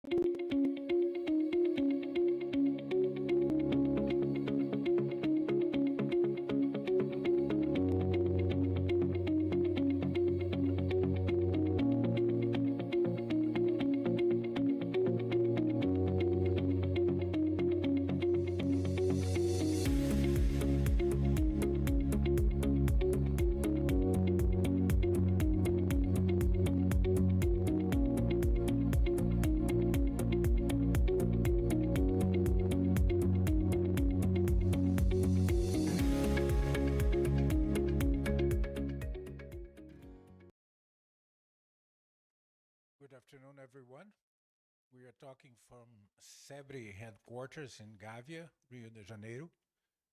Good afternoon, everyone. We are talking from CEBRI headquarters in Gávea, Rio de Janeiro.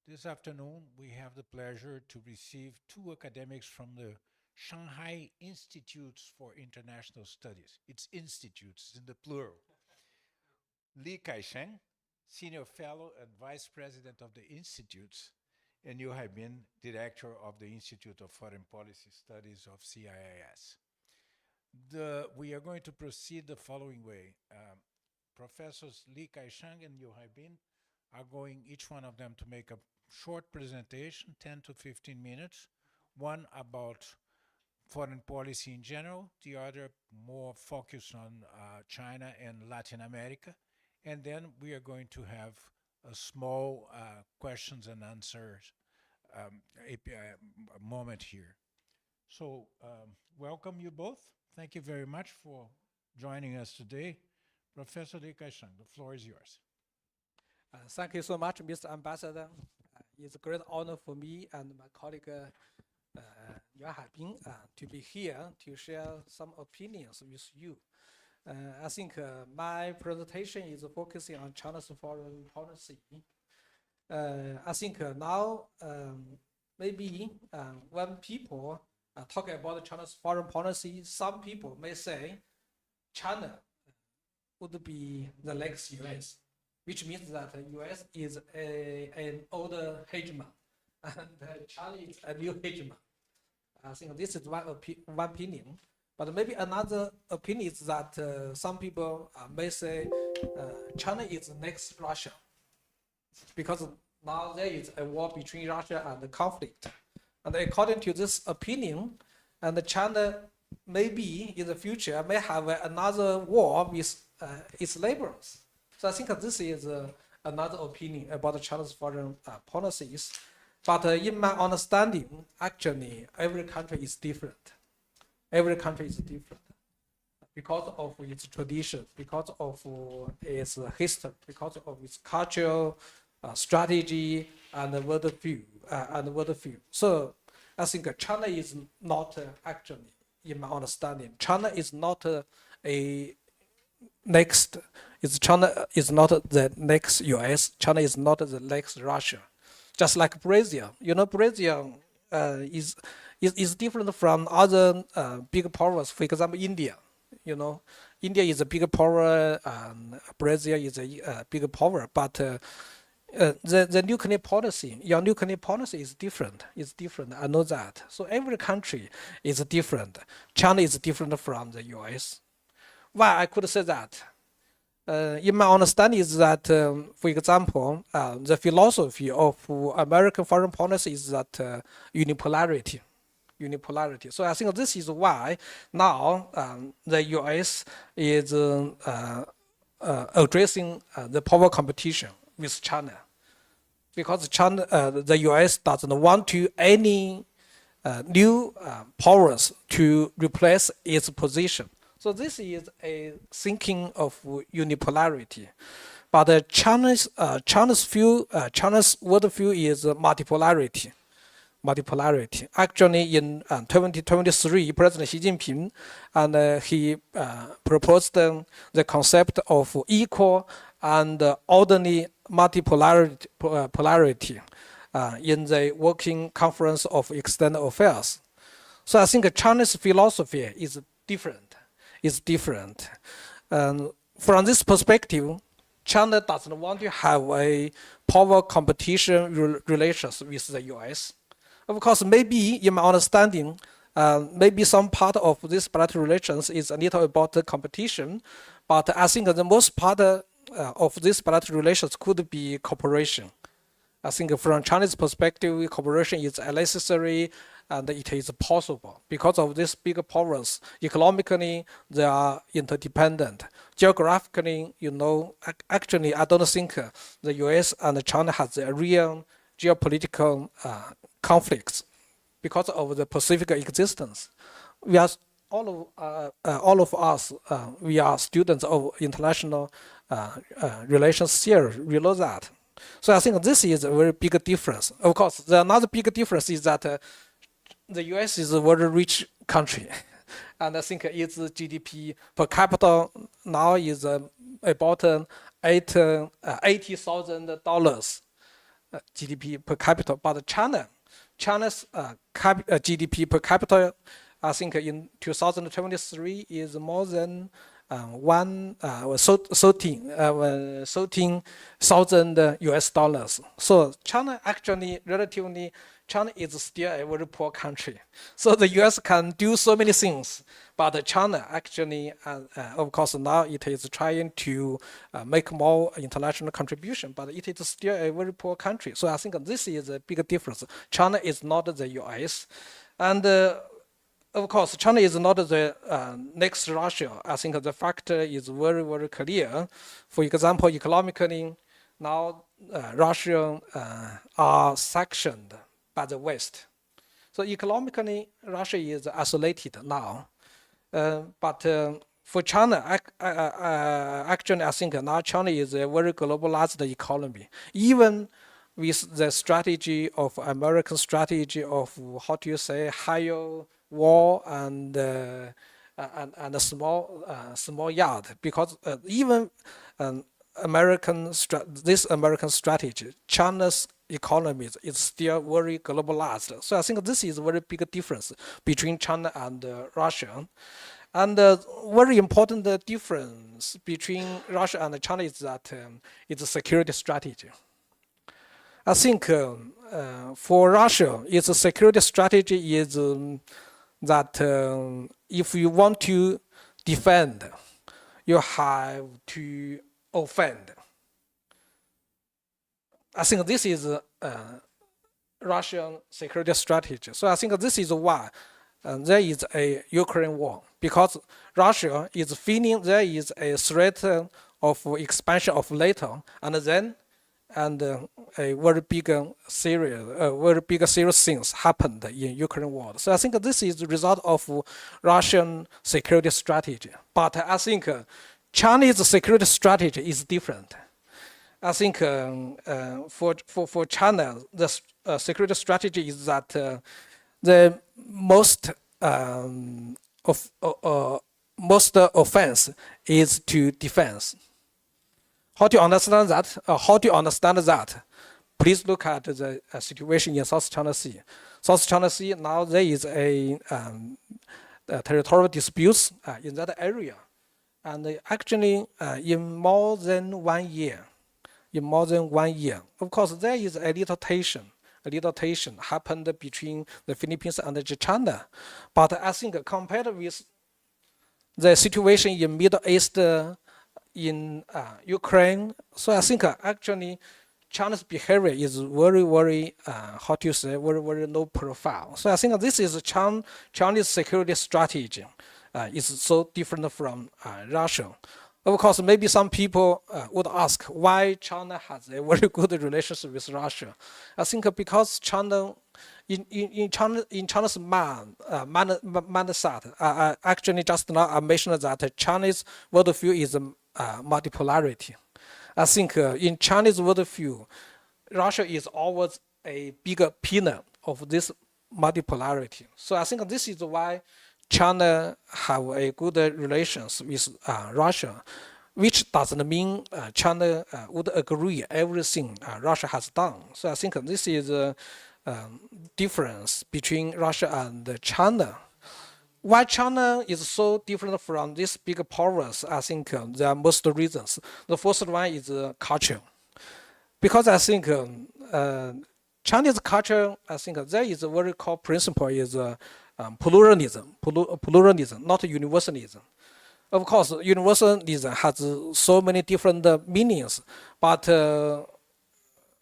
This afternoon, we have the pleasure to receive two academics from the Shanghai Institutes for International Studies. It's institutes in the plural. Li Kaisheng, Senior Fellow and Vice President of the Institutes, and Yu Haibin, Director of the Institute of Foreign Policy Studies of CIIS. We are going to proceed the following way. Professors Li Kaisheng and Yu Haibin are going, each one of them, to make a short presentation, 10 to 15 minutes, one about foreign policy in general, the other more focused on China and Latin America. And then we are going to have a small questions and answers moment here. So welcome you both. Thank you very much for joining us today. Professor Li Kaisheng, the floor is yours. Thank you so much, Mr. Ambassador. It's a great honor for me and my colleague Yu Haibin to be here to share some opinions with you. I think my presentation is focusing on China's foreign policy. I think now maybe when people talk about China's foreign policy, some people may say China would be the next US, which means that the US is an older hegemon and China is a new hegemon. I think this is one opinion. But maybe another opinion is that some people may say China is the next Russia, because now there is a war between Russia and the conflict. And according to this opinion, and China maybe in the future may have another war with its neighbors. So I think this is another opinion about China's foreign policies. But in my understanding, actually, every country is different. Every country is different because of its tradition, because of its history, because of its cultural strategy and worldview. So I think China is not actually, in my understanding, China is not China is not the next US. China is not the next Russia. Just like Brazil, Brazil is different from other big powers. For example, India. India is a big power, and Brazil is a big power. But the nuclear policy, your nuclear policy is different. It's different. I know that. So every country is different. China is different from the US. Why I could say that? In my understanding is that, for example, the philosophy of American foreign policy is that unipolarity. So I think this is why now the US is addressing the power competition with China, because the US doesn't want to any new powers to replace its position. So this is a thinking of unipolarity. But China's worldview is multipolarity. Actually, in 2023, President Xi Jinping he proposed the concept of equal and orderly multipolarity in the Working Conference of External Affairs. So I think China's philosophy is different. From this perspective, China doesn't want to have a power competition relations with the US. Of course, maybe in my understanding, maybe some part of this bilateral relations is a little about the competition, But I think the most part of this bilateral relations could be cooperation. I think from Chinese perspective, cooperation is necessary and it is possible. Because of these big powers, economically, they are interdependent. Geographically, actually, I don't think the US and China has a real geopolitical conflicts because of the Pacific existence. We are all of us, we are students of international relations theory. We know that. So I think this is a very big difference. Of course, the another big difference is that the US is a very rich country, and I think its GDP per capita now is about $80,000 GDP per capita. But China's GDP per capita, I think in 2023 is more than 13,000 US dollars. So China actually relatively, China is still a very poor country. So the US can do so many things, but China actually, of course, now it is trying to make more international contribution, but it is still a very poor country. So I think this is a big difference. China is not the US. And of course, China is not the next Russia. I think the factor is very, very clear. For example, economically, now Russia are sanctioned by the West. So economically, Russia is isolated now. But for China, actually, I think now China is a very globalized economy. Even with the strategy of American strategy of, how do you say, higher wall and a small yard, because even this American strategy, China's economy is still very globalized. So I think this is a very big difference between China and Russia. And very important difference between Russia and China is that it's a security strategy. I think for Russia, its security strategy is that if you want to defend, you have to offend. I think this is Russian security strategy. So I think this is why there is a Ukraine war, because Russia is feeling there is a threat of expansion of NATO, and then a very big serious things happened in Ukraine war. So I think this is the result of Russian security strategy. But I think Chinese security strategy is different. I think for China, the security strategy is that the most offense is to defense. How do you understand that? Please look at the situation in South China Sea. South China Sea, now there is a territorial disputes in that area. And actually, in more than 1 year, of course, there is a little tension happened between the Philippines and China. But I think compared with the situation in Middle East, in Ukraine, so I think actually China's behavior is very, very, very, very low profile. So I think this is Chinese security strategy is so different from Russia. Of course, maybe some people would ask why China has a very good relationship with Russia. I think because China, in China's mindset, actually just now I mentioned that Chinese worldview is multipolarity. I think in Chinese worldview, Russia is always a bigger pillar of this multipolarity. So I think this is why China have a good relations with Russia, which doesn't mean China would agree everything Russia has done. So I think this is a difference between Russia and China. Why China is so different from these big powers, I think there are most reasons. The first one is culture. Because I think Chinese culture, I think there is a very core principle is pluralism, not universalism. Of course, universalism has so many different meanings, but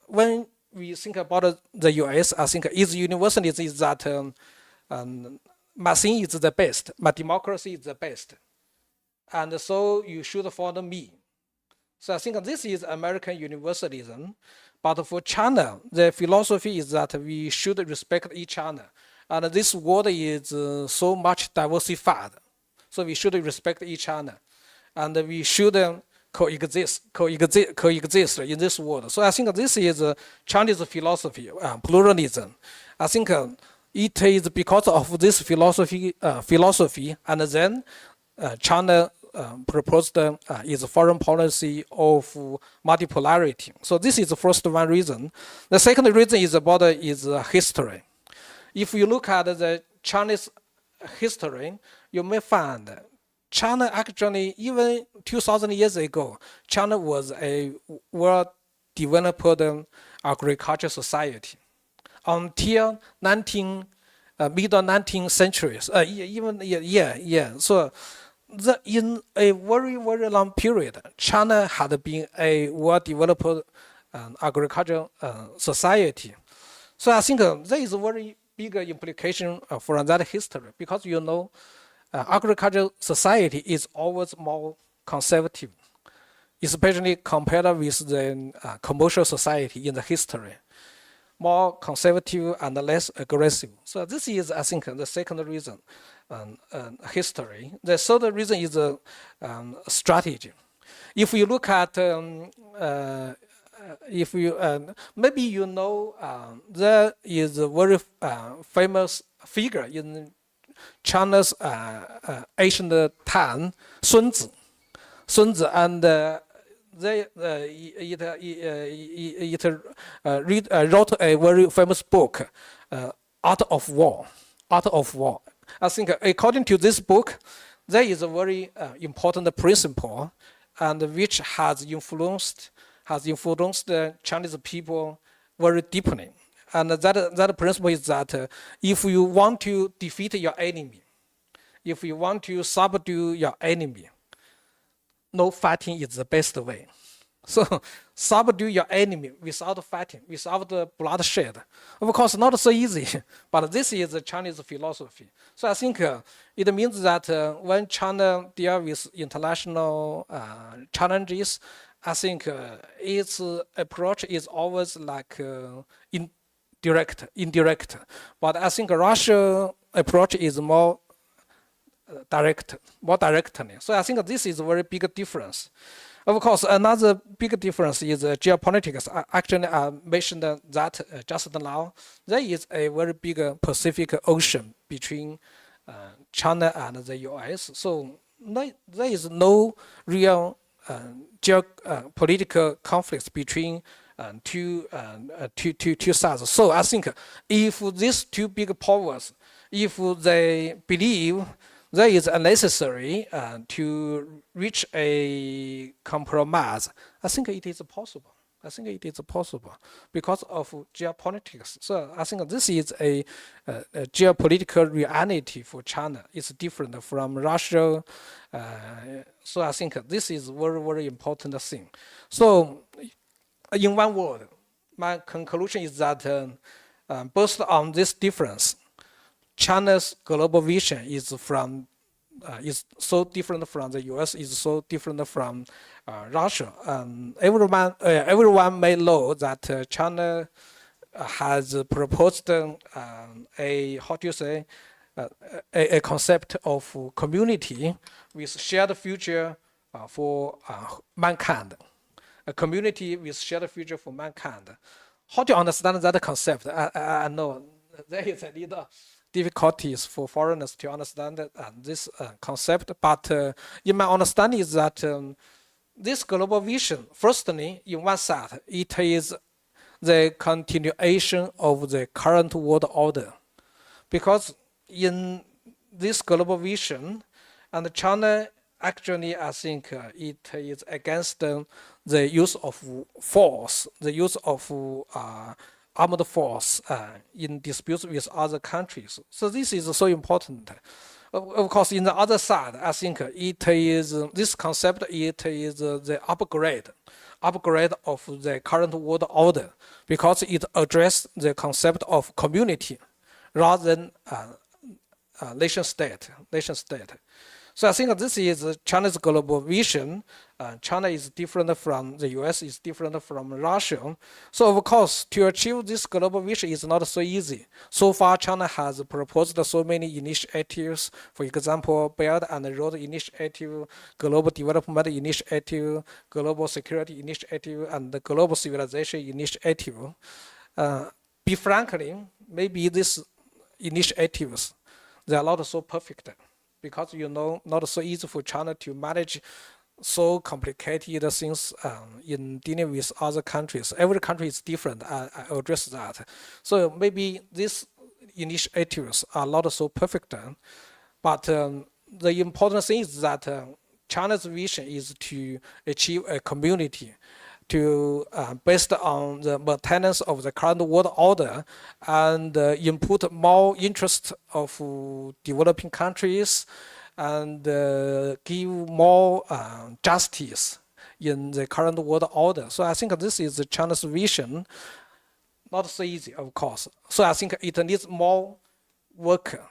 when we think about the US, I think its universalism is that my thing is the best, my democracy is the best, and so you should follow me. So I think this is American universalism, but for China, the philosophy is that we should respect each other, and this world is so much diversified, so we should respect each other, and we should coexist in this world. So I think this is Chinese philosophy, pluralism. I think it is because of this philosophy, and then China proposed is foreign policy of multipolarity. So this is the first one reason. The second reason is about history. If you look at the Chinese history, you may find China actually, even 2,000 years ago, China was a well-developed agricultural society. Until middle 19th centuries, So in a very, very long period, China had been a well-developed agricultural society. So I think there is a very big implication from that history, because agricultural society is always more conservative, especially compared with the commercial society in the history, more conservative and less aggressive. So this is, I think, the second reason, history. The third reason is strategy. If you look at, maybe there is a very famous figure in China's ancient time, Sun Tzu, and wrote a very famous book, Art of War. I think according to this book, there is a very important principle, and which has influenced the Chinese people very deeply. And that principle is that if you want to defeat your enemy, if you want to subdue your enemy, no fighting is the best way. So subdue your enemy without fighting, without bloodshed. Of course, not so easy, but this is the Chinese philosophy. So I think it means that when China deals with international challenges, I think its approach is always like indirect. But I think Russia's approach is more directly. So I think this is a very big difference. Of course, another big difference is geopolitics. Actually, I mentioned that just now. There is a very big Pacific Ocean between China and the US. So there is no real geopolitical conflicts between two sides. So I think if these two big powers, if they believe there is unnecessary to reach a compromise, I think it is possible. Because of geopolitics. So I think this is a geopolitical reality for China. It's different from Russia. So I think this is very, very important thing. So in one word, my conclusion is that based on this difference, China's global vision is so different from the US, is so different from Russia. Everyone may know that China has proposed a concept of community with shared future for mankind. A community with shared future for mankind. How to understand that concept? I know there is a little difficulties for foreigners to understand this concept, but in my understanding is that this global vision, firstly, in one side, it is the continuation of the current world order. Because in this global vision, and China actually, I think it is against the use of force, the use of armed force in disputes with other countries. So this is so important. Of course, in the other side, I think it is this concept. It is the upgrade of the current world order, because it addresses the concept of community rather than nation state. So I think this is China's global vision. China is different from the US, is different from Russia. So of course, to achieve this global vision is not so easy. So far, China has proposed so many initiatives. For example, Belt and Road Initiative, Global Development Initiative, Global Security Initiative, and the Global Civilization Initiative. Be frankly, maybe these initiatives, they are not so perfect, because not so easy for China to manage so complicated things in dealing with other countries. Every country is different. I address that. So maybe these initiatives are not so perfect, but the important thing is that China's vision is to achieve a community based on the maintenance of the current world order and input more interest of developing countries and give more justice in the current world order. So I think this is China's vision. Not so easy, of course. So I think it needs more work,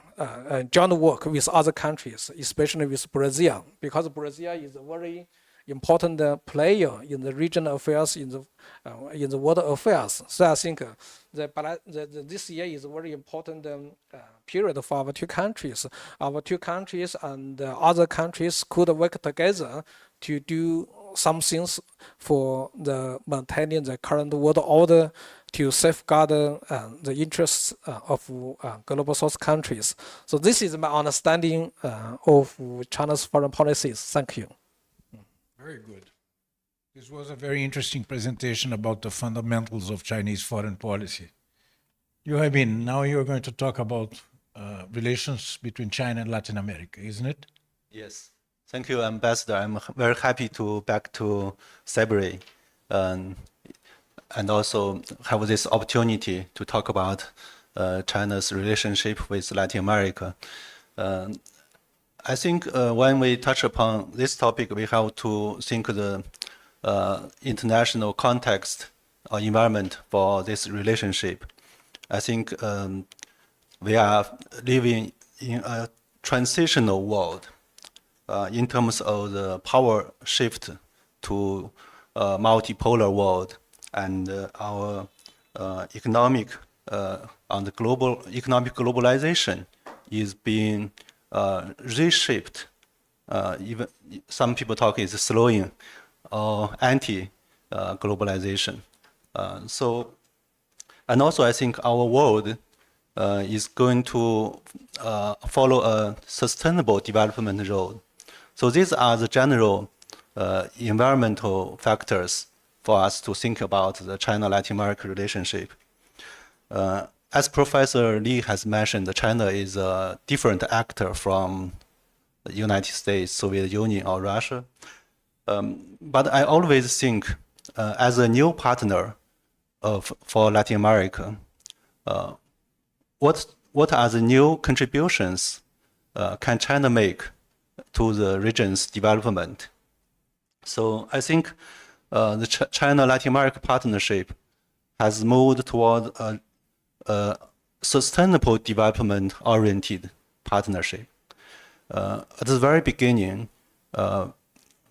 joint work with other countries, especially with Brazil, because Brazil is a very important player in the regional affairs, in the world affairs. So I think this year is a very important period for our two countries. Our two countries and other countries could work together to do some things for maintaining the current world order, to safeguard the interests of global South countries. So this is my understanding of China's foreign policies. Thank you. Very good. This was a very interesting presentation about the fundamentals of Chinese foreign policy. Yu Haibin, now you're going to talk about relations between China and Latin America, isn't it? Yes. Thank you, Ambassador. I'm very happy to back to CEBRI and also have this opportunity to talk about China's relationship with Latin America. I think when we touch upon this topic, we have to think the international context or environment for this relationship. I think we are living in a transitional world in terms of the power shift to a multipolar world, and our economic on the global economic globalization is being reshaped. Even some people talk is slowing or anti-globalization. And also I think our world is going to follow a sustainable development road. So these are the general environmental factors for us to think about the China-Latin America relationship. As Professor Li has mentioned, China is a different actor from the United States, Soviet Union, or Russia. But I always think, as a new partner for Latin America, what are the new contributions can China make to the region's development? So I think the China-Latin America partnership has moved toward a sustainable development-oriented partnership. At the very beginning,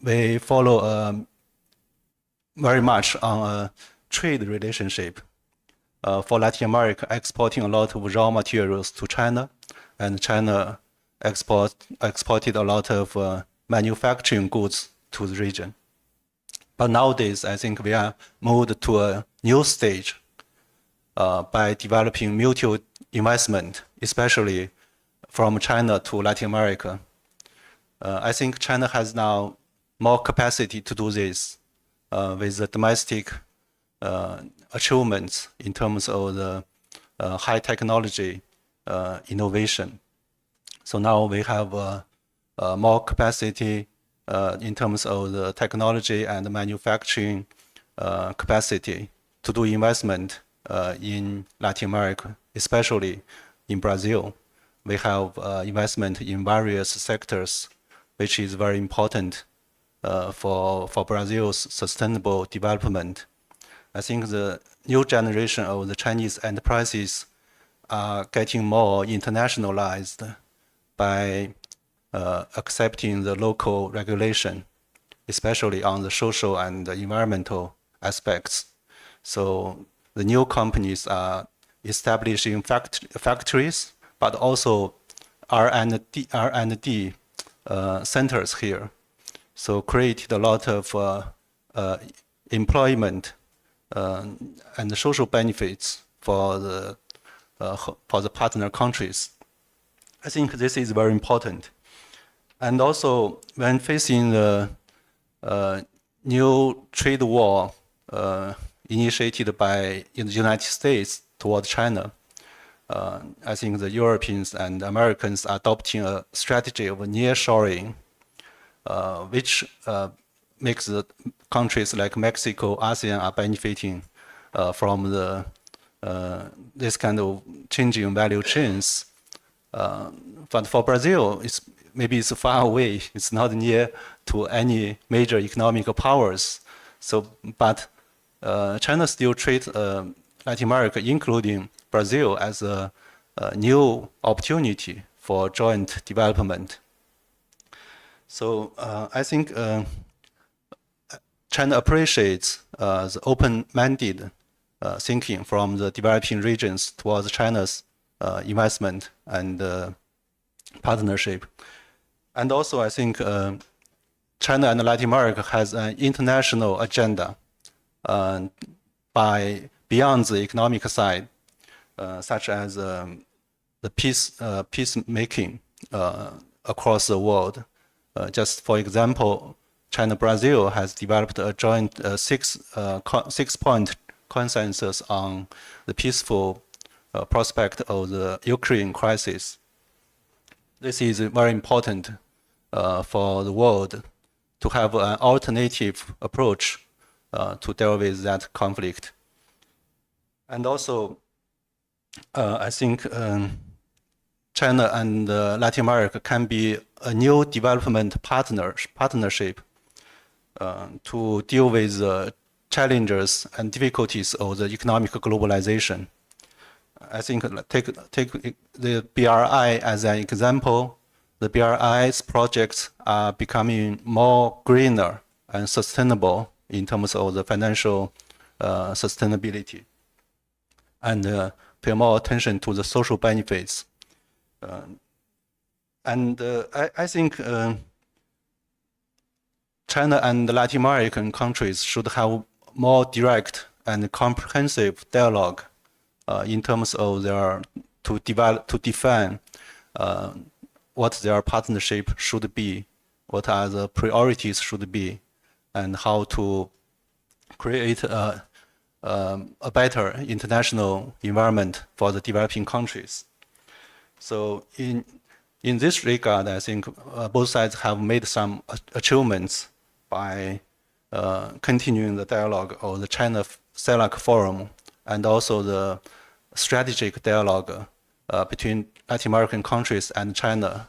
we follow very much on a trade relationship. For Latin America, exporting a lot of raw materials to China, and China exported a lot of manufacturing goods to the region. But nowadays, I think we are moved to a new stage by developing mutual investment, especially from China to Latin America. I think China has now more capacity to do this with the domestic achievements in terms of the high technology innovation. So now we have more capacity in terms of the technology and manufacturing capacity to do investment in Latin America, especially in Brazil. We have investment in various sectors, which is very important for Brazil's sustainable development. I think the new generation of the Chinese enterprises are getting more internationalized by accepting the local regulation, especially on the social and the environmental aspects. So the new companies are establishing factories, but also R&D centers here. So created a lot of employment and social benefits for the partner countries. I think this is very important. And also, when facing the new trade war initiated by the United States toward China, I think the Europeans and Americans are adopting a strategy of nearshoring, which makes the countries like Mexico, ASEAN are benefiting from this kind of changing value chains. But for Brazil, maybe it's far away. It's not near to any major economic powers. So, but China still treats Latin America, including Brazil, as a new opportunity for joint development. So I think China appreciates the open-minded thinking from the developing regions towards China's investment and partnership. And also, I think China and Latin America has an international agenda beyond the economic side, such as the peacemaking across the world. Just for example, China-Brazil has developed a joint six-point consensus on the peaceful prospect of the Ukraine crisis. This is very important for the world to have an alternative approach to deal with that conflict. And also, I think China and Latin America can be a new development partnership to deal with the challenges and difficulties of the economic globalization. I think take the BRI as an example. The BRI's projects are becoming more greener and sustainable in terms of the financial sustainability, and pay more attention to the social benefits. I think China and Latin American countries should have more direct and comprehensive dialogue in terms of to define what their partnership should be, what are the priorities should be, and how to create a better international environment for the developing countries. So in this regard, I think both sides have made some achievements by continuing the dialogue of the China CELAC Forum, and also the strategic dialogue between Latin American countries and China,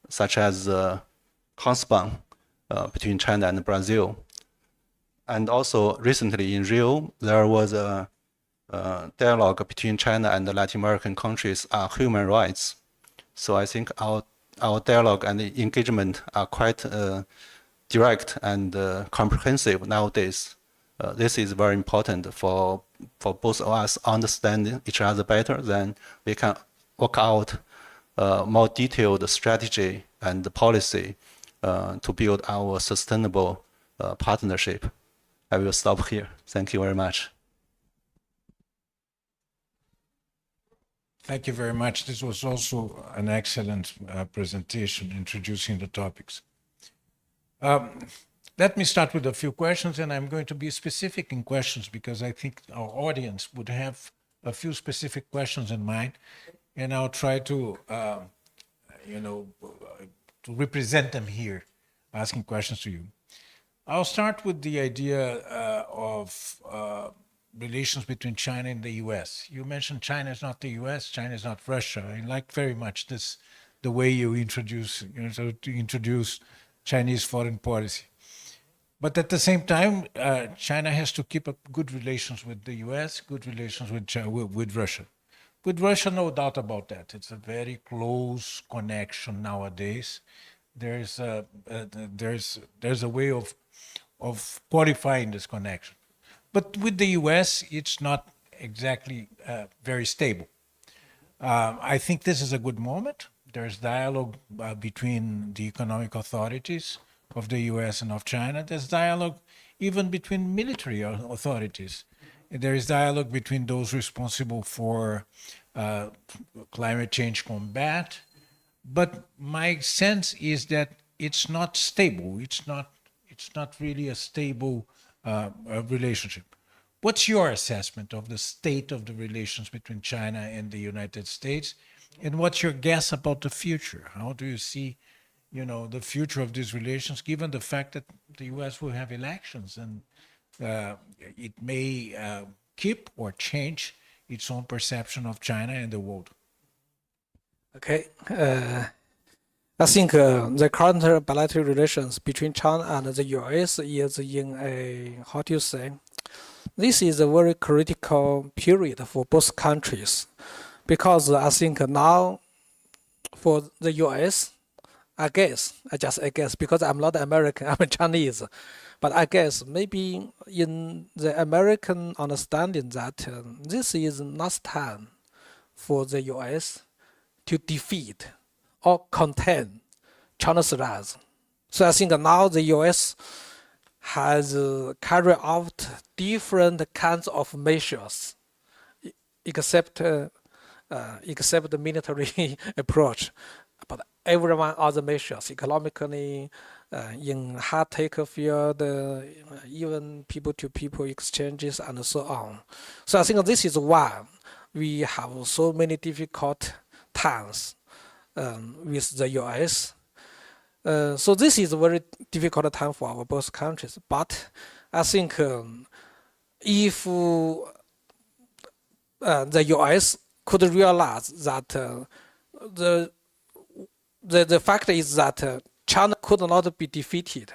such as the CONSPAN between China and Brazil. And also recently in Rio, there was a dialogue between China and the Latin American countries on human rights. So I think our dialogue and engagement are quite direct and comprehensive nowadays. This is very important for both of us understanding each other better. Then we can work out more detailed strategy and policy to build our sustainable partnership. I will stop here. Thank you very much. Thank you very much. This was also an excellent presentation introducing the topics. Let me start with a few questions, and I'm going to be specific in questions because I think our audience would have a few specific questions in mind, and I'll try to, to represent them here, asking questions to you. I'll start with the idea of relations between China and the U.S. You mentioned China is not the U.S., China is not Russia. I like very much the way you introduce, to introduce Chinese foreign policy. But at the same time, China has to keep up good relations with the U.S., good relations with with Russia. With Russia, no doubt about that. It's a very close connection nowadays. There's a way of qualifying this connection. But with the U.S., it's not exactly very stable. I think this is a good moment. There's dialogue between the economic authorities of the U.S. and of China. There's dialogue even between military authorities. There is dialogue between those responsible for climate change combat. But my sense is that it's not stable. It's not really a stable relationship. What's your assessment of the state of the relations between China and the United States? And what's your guess about the future? How do you see, the future of these relations, given the fact that the U.S. will have elections and it may keep or change its own perception of China and the world? Okay. I think the current bilateral relations between China and the US is in a, how do you say, this is a very critical period for both countries, because I think now for the US, I guess, because I'm not American, I'm a Chinese, but I guess maybe in the American understanding that this is not time for the US to defeat or contain China's rise. So I think now the US has carried out different kinds of measures, except the military approach. But everyone other measures, economically, in high-tech field, even people-to-people exchanges, and so on. So I think this is why we have so many difficult times with the US. So this is a very difficult time for our both countries. But I think if the US could realize that the fact is that China could not be defeated.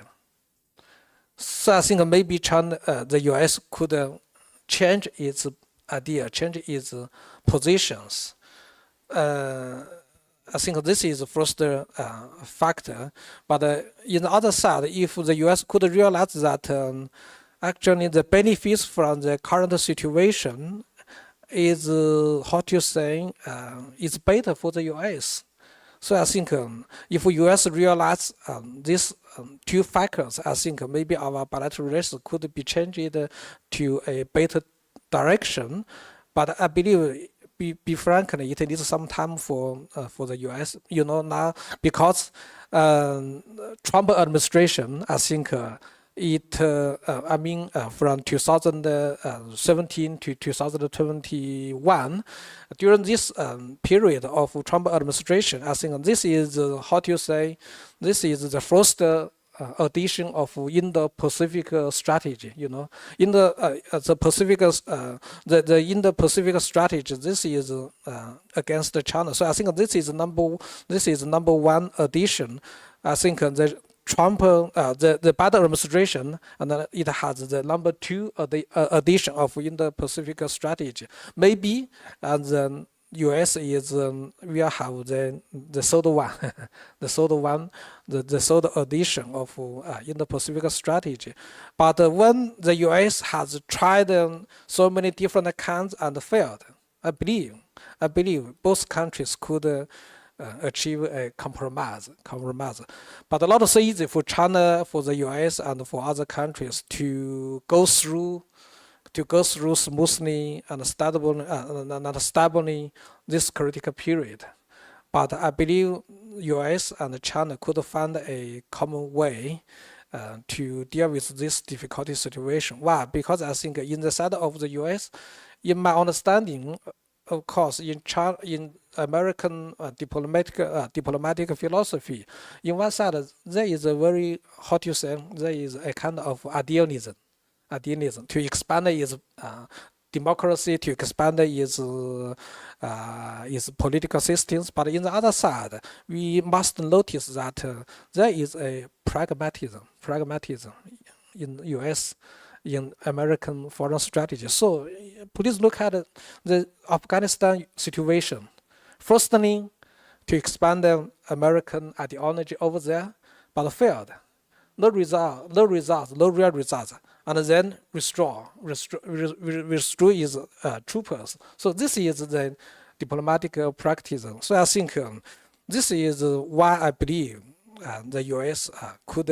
So I think maybe the US could change its idea, change its positions. I think this is the first factor. But in the other side, if the US could realize that actually the benefits from the current situation is, is better for the US. So I think if US realize these two factors, I think maybe our bilateral relations could be changed to a better direction. But I believe, be frank, it needs some time for the US. Now because Trump administration, I think from 2017 to 2021, during this period of Trump administration, I think this is this is the first addition of Indo-Pacific strategy. In the Pacific, the Indo-Pacific strategy, this is against China. So I think this is number one addition. I think the Trump, the Biden administration, and then it has the number two addition of Indo-Pacific strategy. Maybe the US is will have the third one, the third addition of Indo-Pacific strategy. But when the US has tried so many different kinds and failed, I believe both countries could achieve a compromise. But a lot so easy for China, for the US, and for other countries to go through smoothly and stably this critical period. But I believe US and China could find a common way to deal with this difficult situation. Why? Because I think in the side of the US, in my understanding, of course, in American diplomatic philosophy, in one side there is a very, there is a kind of idealism to expand its democracy to expand its political systems. But in the other side, we must notice that there is a pragmatism in U.S. in American foreign strategy. So please look at the Afghanistan situation. Firstly, to expand the American ideology over there, but failed. No real results. And then restore his troopers. So this is the diplomatic practice. So I think this is why I believe the U.S. could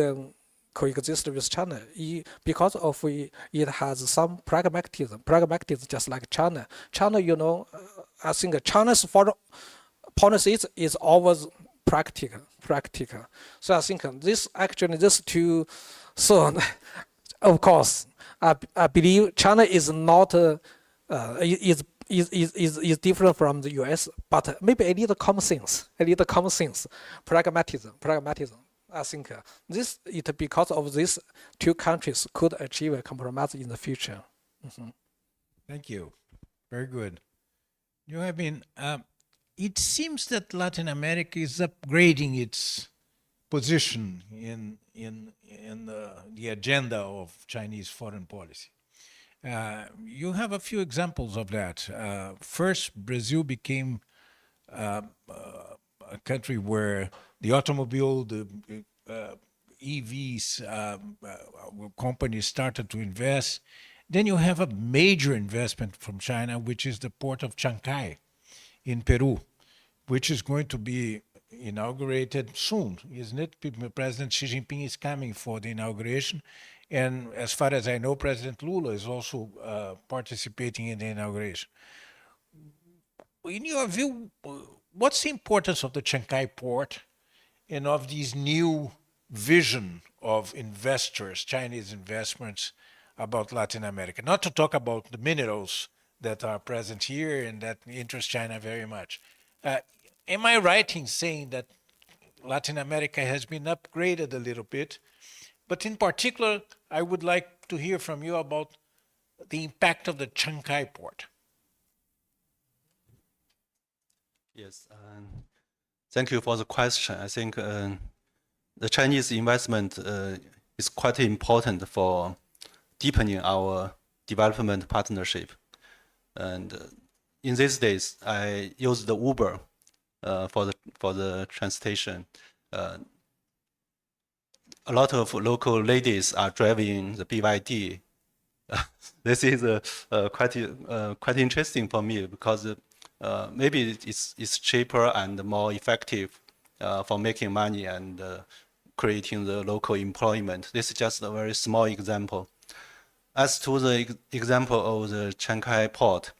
coexist with China, because of it has some pragmatism just like China. China, I think China's foreign policy is always practical. So I think this two, so of course, I believe China is not is different from the U.S., but maybe a little common sense, pragmatism. I think this is because of these two countries could achieve a compromise in the future. Thank you. Very good. You have been. It seems that Latin America is upgrading its position in the agenda of Chinese foreign policy. You have a few examples of that. First, Brazil became a country where the automobile, the EVs companies started to invest. Then you have a major investment from China, which is the port of Shanghai in Peru, which is going to be inaugurated soon, isn't it? President Xi Jinping is coming for the inauguration. And as far as I know, President Lula is also participating in the inauguration. In your view, what's the importance of the Shanghai port and of these new vision of investors, Chinese investments about Latin America? Not to talk about the minerals that are present here and that interest China very much. Am I right in saying that Latin America has been upgraded a little bit? But in particular, I would like to hear from you about the impact of the Shanghai port. Yes, thank you for the question. I think the Chinese investment is quite important for deepening our development partnership. And in these days, I use the Uber for the transportation. A lot of local ladies are driving the BYD. This is quite interesting for me because maybe it's cheaper and more effective for making money and creating the local employment. This is just a very small example. As to the example of the Shanghai port,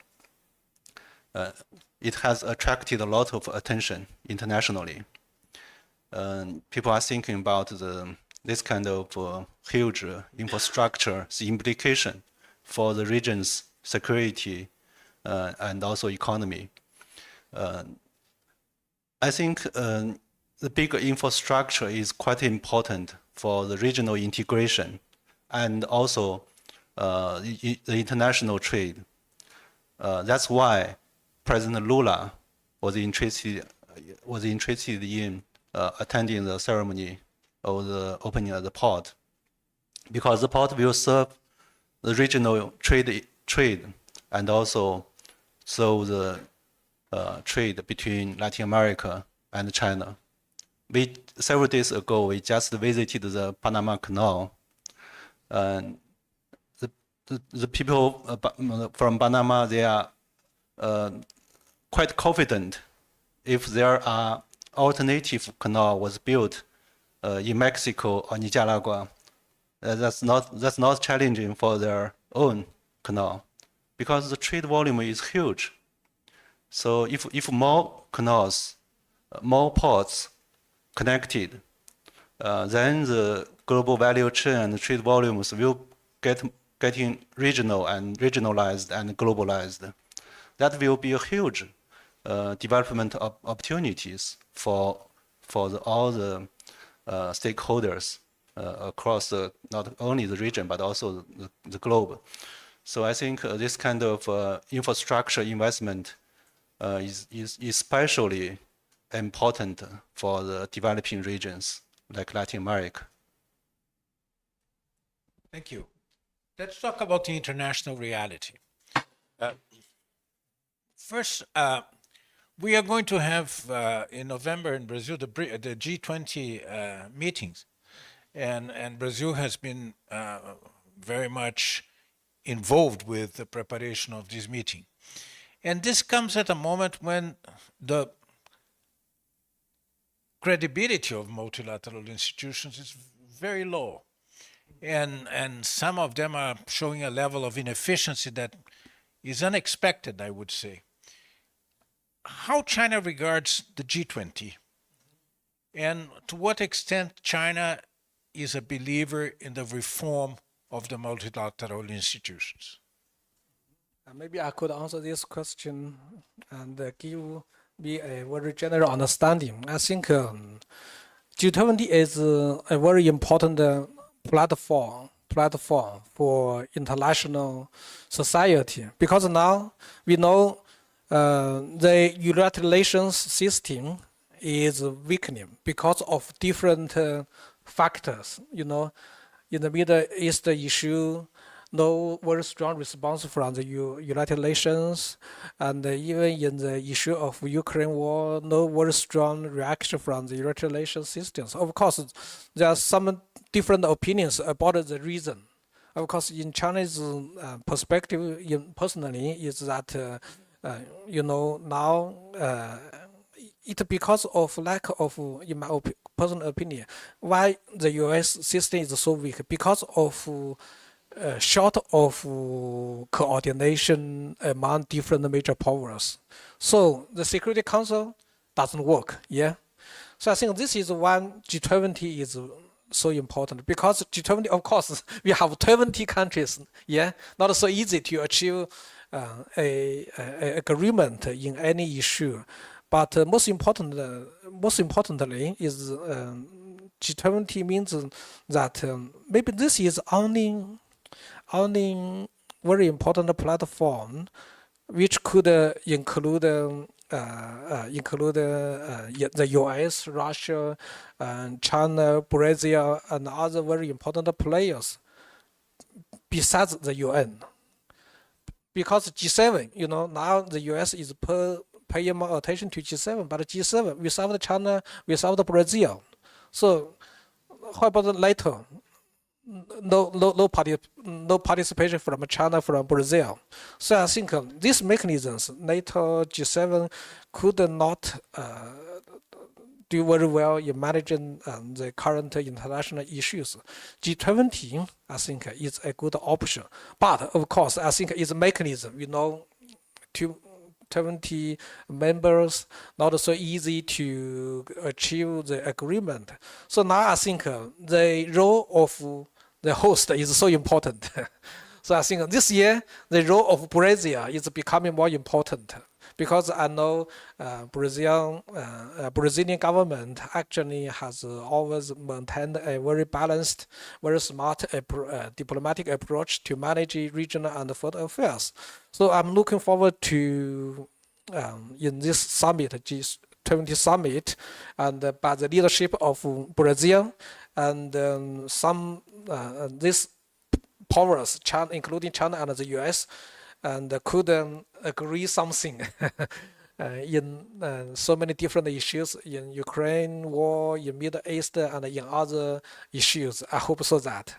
it has attracted a lot of attention internationally. People are thinking about this kind of huge infrastructure, the implication for the region's security and also economy. I think the big infrastructure is quite important for the regional integration and also the international trade. That's why President Lula was interested in attending the ceremony of the opening of the port, because the port will serve the regional trade and also serve the trade between Latin America and China. Several days ago, we just visited the Panama Canal. And the people from Panama, they are quite confident if there are alternative canal was built in Mexico or Nicaragua. That's not challenging for their own canal, because the trade volume is huge. So if more canals, more ports connected, then the global value chain and the trade volumes will getting regional and regionalized and globalized. That will be a huge development opportunities for all the stakeholders across not only the region but also the globe. So I think this kind of infrastructure investment is especially important for the developing regions like Latin America. Thank you. Let's talk about the international reality. First, we are going to have in November in Brazil the G20 meetings, and Brazil has been very much involved with the preparation of this meeting. And this comes at a moment when the credibility of multilateral institutions is very low. And some of them are showing a level of inefficiency that is unexpected, I would say. How China regards the G20, and to what extent China is a believer in the reform of the multilateral institutions? Maybe I could answer this question and give me a very general understanding. I think G20 is a very important platform for international society, because now we know the United Nations system is weakening because of different factors. You know, in the Middle East issue, no very strong response from the United Nations, and even in the issue of Ukraine war, no very strong reaction from the United Nations systems. Of course, there are some different opinions about the reason. Of course, in China's perspective, personally, is that you know, now it because of lack of, in my personal opinion, why the U.S. system is so weak, because of short of coordination among different major powers. So the Security Council doesn't work, yeah? So I think this is one G20 is so important, because G20, of course, we have 20 countries, yeah? Not so easy to achieve a agreement in any issue. But most importantly is G20 means that maybe this is only very important platform which could include the US, Russia, and China, Brazil, and other very important players besides the UN. Because G7, you know, now the US is paying more attention to G7, but G7 without China, without Brazil. So how about later? No participation from China, from Brazil. So I think these mechanisms, NATO, G7, could not do very well in managing the current international issues. G20, I think, is a good option. But of course, I think it's a mechanism, you know, 20 members, not so easy to achieve the agreement. So now I think the role of the host is so important. So I think this year, the role of Brazil is becoming more important, because I know Brazilian government actually has always maintained a very balanced, very smart diplomatic approach to manage regional and foreign affairs. So I'm looking forward to in this summit, G20 summit, and by the leadership of Brazil and these powers, China, including China and the US, and could agree something in so many different issues, in Ukraine war, in Middle East, and in other issues. I hope so that.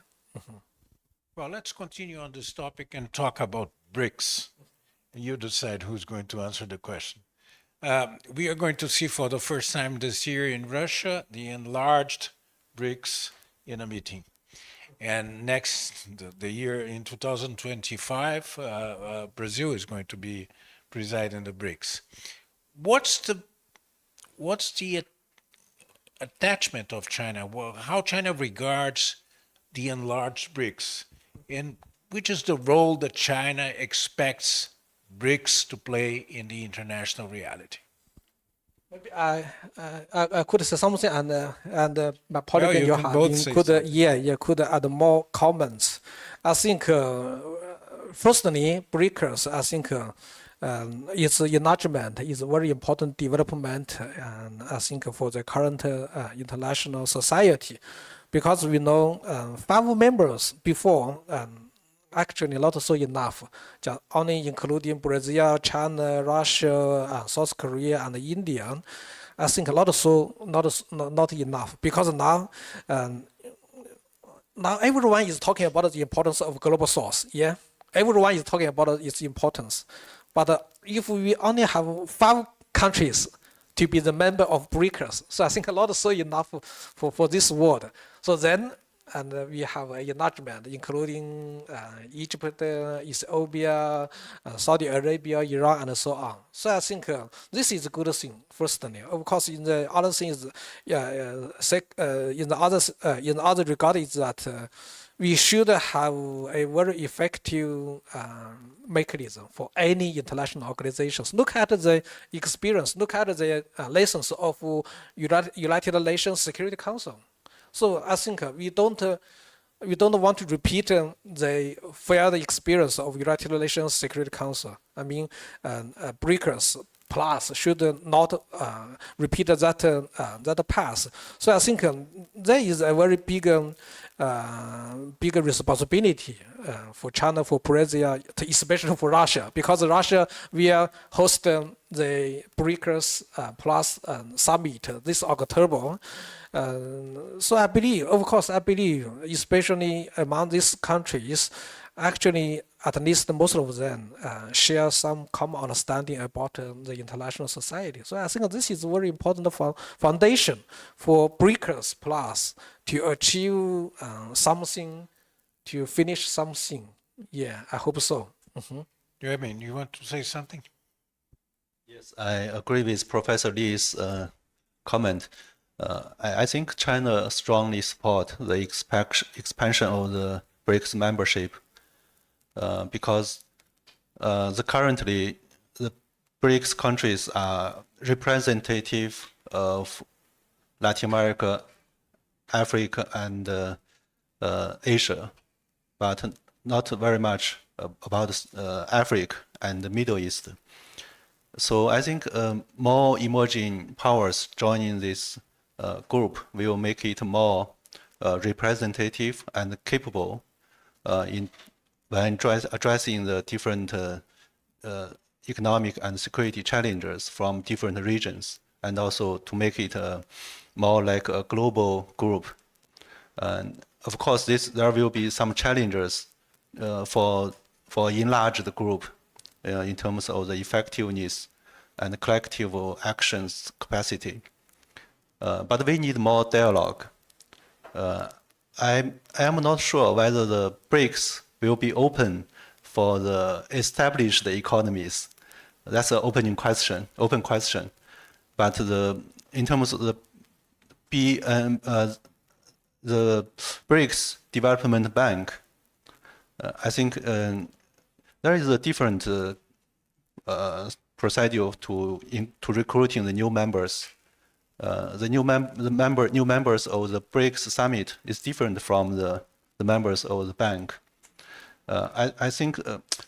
Well, let's continue on this topic and talk about BRICS. You decide who's going to answer the question. We are going to see for the first time this year in Russia the enlarged BRICS in a meeting. And the year in 2025, Brazil is going to be presiding the BRICS. What's the attachment of China? Well, how China regards the enlarged BRICS, and which is the role that China expects BRICS to play in the international reality? Maybe I could say something, and my colleague you can both say could add more comments. I think firstly, BRICS, I think its enlargement is a very important development, and I think for the current international society, because we know 5 members before actually not so enough, just only including Brazil, China, Russia, South Korea, and India. I think not enough, because now everyone is talking about the importance of global source. Yeah, everyone is talking about its importance. But if we only have 5 countries to be the member of BRICS, so I think not so enough for this world. So then, and we have an enlargement, including Egypt, Ethiopia, Saudi Arabia, Iran, and so on. So I think this is a good thing. Firstly, of course, in the other things, in the other regard is that we should have a very effective mechanism for any international organizations. Look at the experience. Look at the lessons of United Nations Security Council. So I think we don't want to repeat the failed experience of United Nations Security Council. I mean, BRICS plus should not repeat that past. So I think there is a very big responsibility for China, for Brazil, especially for Russia, because Russia will host the BRICS plus summit this October. So I believe, especially among these countries, actually, at least most of them share some common understanding about the international society. So I think this is a very important foundation for BRICS Plus to achieve something, to finish something. Yeah, I hope so. Yuemin, you want to say something? Yes, I agree with Professor Lee's comment. I think China strongly support the expansion of the BRICS membership because currently the BRICS countries are representative of Latin America, Africa, and Asia, but not very much about Africa and the Middle East. So I think more emerging powers joining this group will make it more representative and capable when addressing the different economic and security challenges from different regions, and also to make it more like a global group. And of course, there will be some challenges for enlarged group in terms of the effectiveness and collective actions capacity. But we need more dialogue. I am not sure whether the BRICS will be open for the established economies. That's an open question. But in terms of the BRICS Development Bank, I think there is a different procedure to recruiting the new members. The new members of the BRICS summit is different from the members of the bank. I think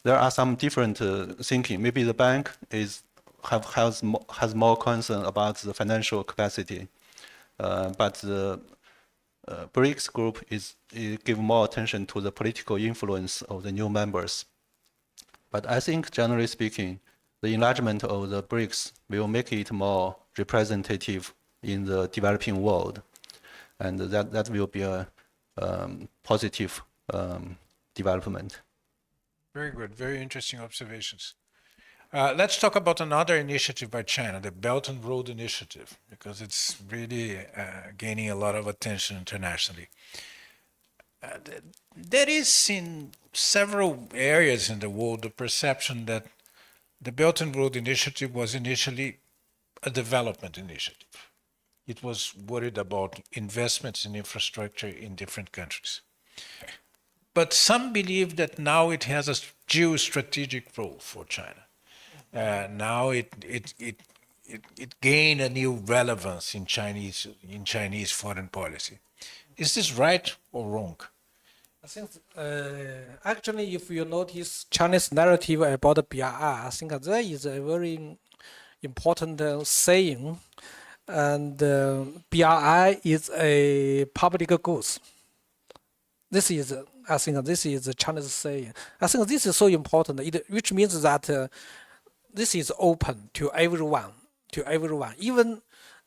there are some different thinking. Maybe the bank has more concern about the financial capacity, but the BRICS group give more attention to the political influence of the new members. But I think, generally speaking, the enlargement of the BRICS will make it more representative in the developing world, and that will be a positive development. Very good, very interesting observations. Let's talk about another initiative by China, the Belt and Road Initiative, because it's really gaining a lot of attention internationally. There is in several areas in the world the perception that the Belt and Road Initiative was initially a development initiative. It was worried about investments in infrastructure in different countries. But some believe that now it has a geostrategic role for China. Now it gained a new relevance in Chinese foreign policy. Is this right or wrong? I think actually, if you notice Chinese narrative about the BRI, I think there is a very important saying, and BRI is a public goods. This is, I think, this is a Chinese saying. I think this is so important, which means that this is open to everyone, even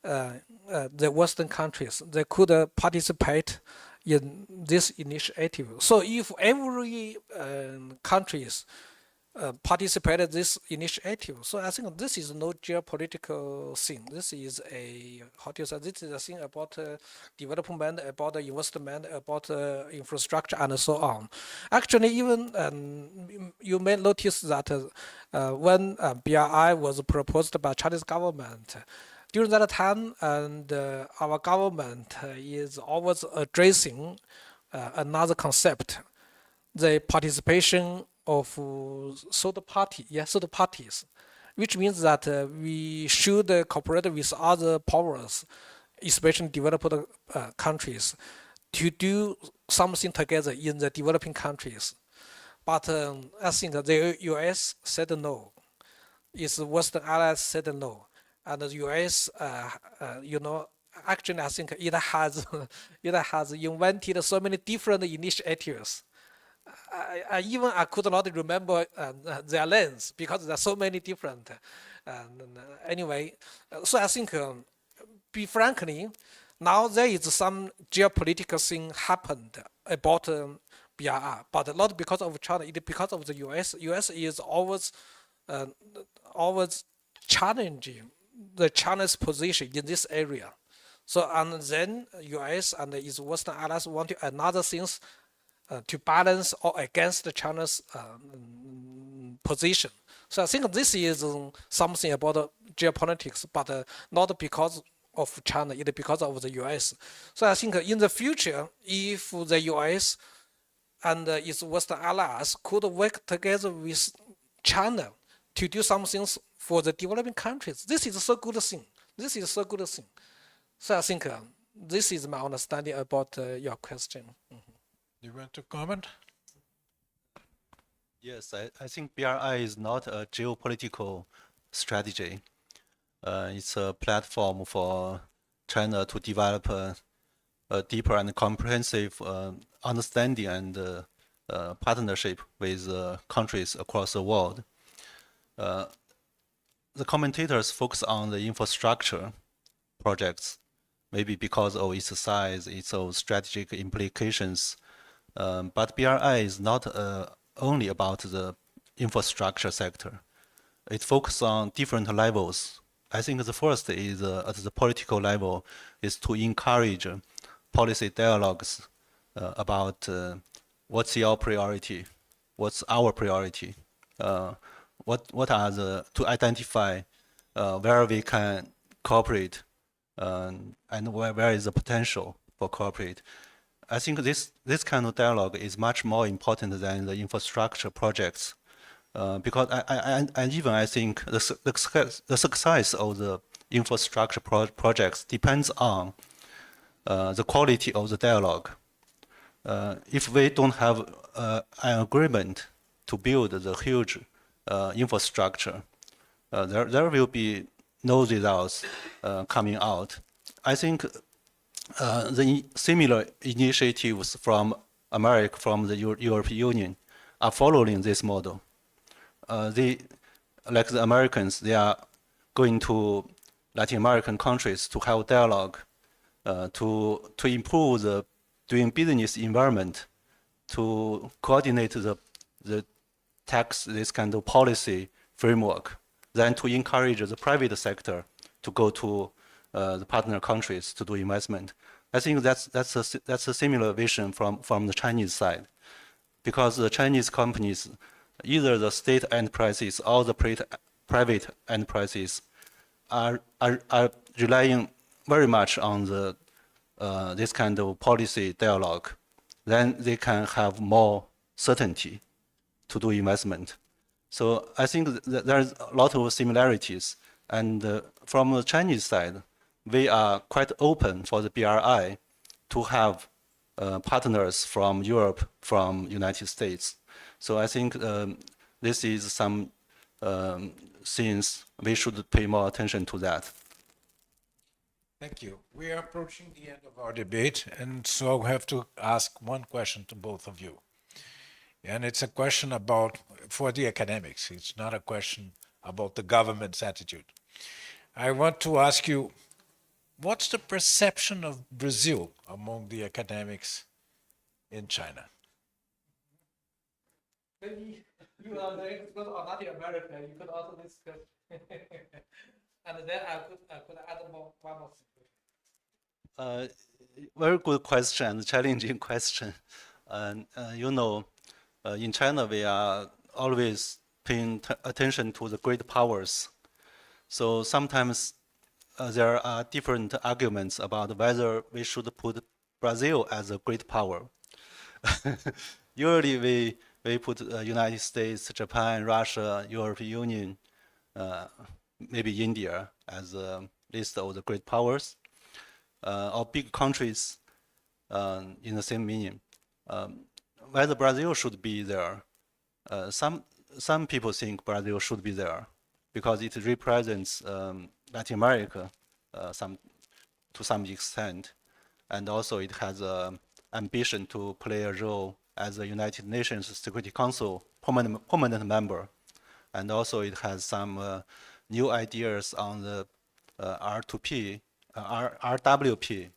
the Western countries. They could participate in this initiative. So if every countries participated this initiative, so I think this is no geopolitical thing. This is a, how do you say, this is a thing about development, about investment, about infrastructure, and so on. Actually, even you may notice that when BRI was proposed by Chinese government, during that time, and our government is always addressing another concept, the participation of third parties, which means that we should cooperate with other powers, especially developed countries, to do something together in the developing countries. But I think the US said no. Its Western allies said no. And the US, actually, I think it has invented so many different initiatives. I could not remember their names because there are so many different. Anyway, so I think, be frankly, now there is some geopolitical thing happened about BRI, but not because of China. It because of the US. US is always challenging the China's position in this area. So, and then US and its Western allies want to another things to balance or against China's position. So I think this is something about geopolitics, but not because of China, it's because of the US. So I think in the future, if the US and its Western allies could work together with China to do some things for the developing countries, this is a so good thing. This is a so good thing. So I think this is my understanding about your question. Do you want to comment? Yes, I think BRI is not a geopolitical strategy. It's a platform for China to develop a deeper and comprehensive understanding and partnership with countries across the world. The commentators focus on the infrastructure projects, maybe because of its size, its strategic implications. But BRI is not only about the infrastructure sector. It focuses on different levels. I think the first is at the political level is to encourage policy dialogues about what's your priority, what's our priority, what are to identify where we can cooperate and where is the potential for cooperate. I think this kind of dialogue is much more important than the infrastructure projects, because I think the success of the infrastructure projects depends on the quality of the dialogue. If we don't have an agreement to build the huge infrastructure, there will be no results coming out. I think the similar initiatives from America, from the European Union, are following this model. Like the Americans, they are going to Latin American countries to have dialogue, to improve the doing business environment, to coordinate the tax, this kind of policy framework, then to encourage the private sector to go to the partner countries to do investment. I think that's a similar vision from the Chinese side, because the Chinese companies, either the state enterprises or the private enterprises, are relying very much on the this kind of policy dialogue. Then they can have more certainty to do investment. So I think that there's a lot of similarities. And from the Chinese side, we are quite open for the BRI to have partners from Europe, from United States. So I think this is some things we should pay more attention to that. Thank you. We are approaching the end of our debate, and so I have to ask one question to both of you. And it's a question about, for the academics, it's not a question about the government's attitude. I want to ask you, what's the perception of Brazil among the academics in China? Maybe you are the expert on Latin America. You could also discuss, and then I could add one more thing. Very good question and challenging question. And in China, we are always paying attention to the great powers. So sometimes there are different arguments about whether we should put Brazil as a great power. Usually we put United States, Japan, Russia, European Union, maybe India as a list of the great powers, or big countries in the same meaning. Whether Brazil should be there, some people think Brazil should be there because it represents Latin America to some extent, and also it has an ambition to play a role as a United Nations Security Council permanent member, and also it has some new ideas on the R2P, RWP,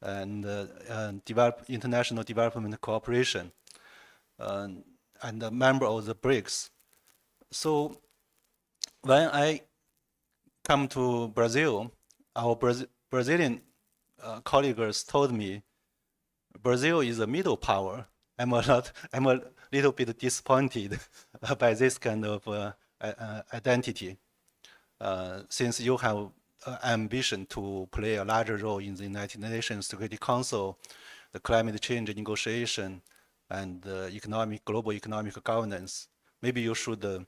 and international development cooperation, and a member of the BRICS. So when I come to Brazil, our Brazilian colleagues told me Brazil is a middle power. I'm a little bit disappointed by this kind of identity, since you have ambition to play a larger role in the United Nations Security Council, the climate change negotiation, and global economic governance. Maybe you should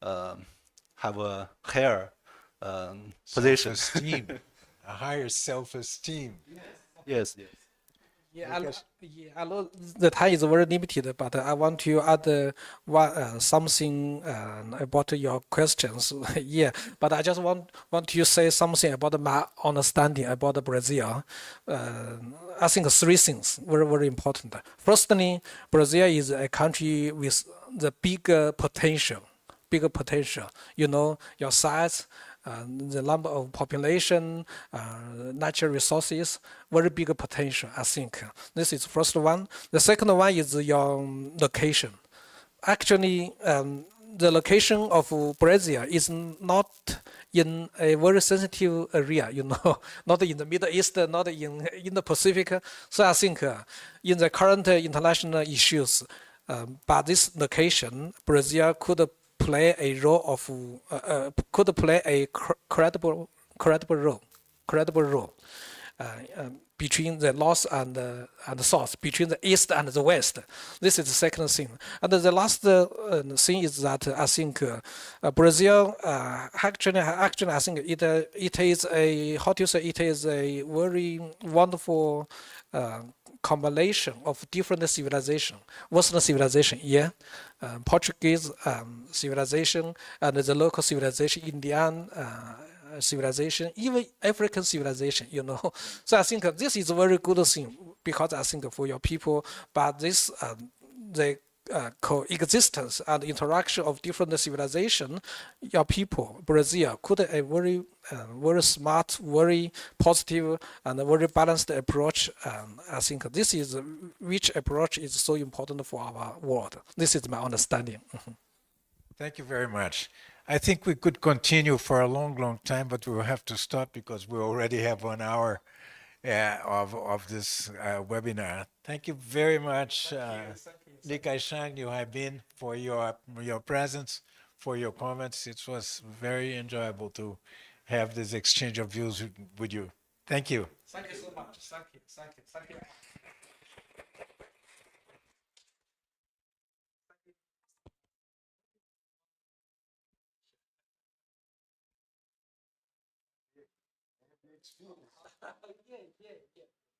have a higher position. Self-esteem, a higher self-esteem. Yes. Yeah, I know the time is very limited, but I want to add something about your questions. Yeah, but I just want to say something about my understanding about Brazil. I think three things very, very important. Firstly, Brazil is a country with the bigger potential. Your size, the number of population, natural resources, very big potential, I think. This is the first one. The second one is your location. Actually, the location of Brazil is not in a very sensitive area, not in the Middle East, not in the Pacific. So I think in the current international issues, by this location, Brazil could play a role of credible role between the north and the south, between the east and the west. This is the second thing. And the last thing is that I think Brazil actually I think it is a very wonderful combination of different civilization, Western civilization, Portuguese civilization, and the local civilization, Indian civilization, even African civilization, So I think this is a very good thing because I think for your people, but this the coexistence and interaction of different civilization, your people, Brazil, could a very smart, very positive, and a very balanced approach. I think this is which approach is so important for our world. This is my understanding. Thank you very much. I think we could continue for a long, long time, but we will have to stop because we already have 1 hour of this webinar. Thank you very much, Li Kai-shang, Liu Haibin, for your presence, for your comments. It was very enjoyable to have this exchange of views with you. Thank you. Thank you so much. Thank you. Yeah.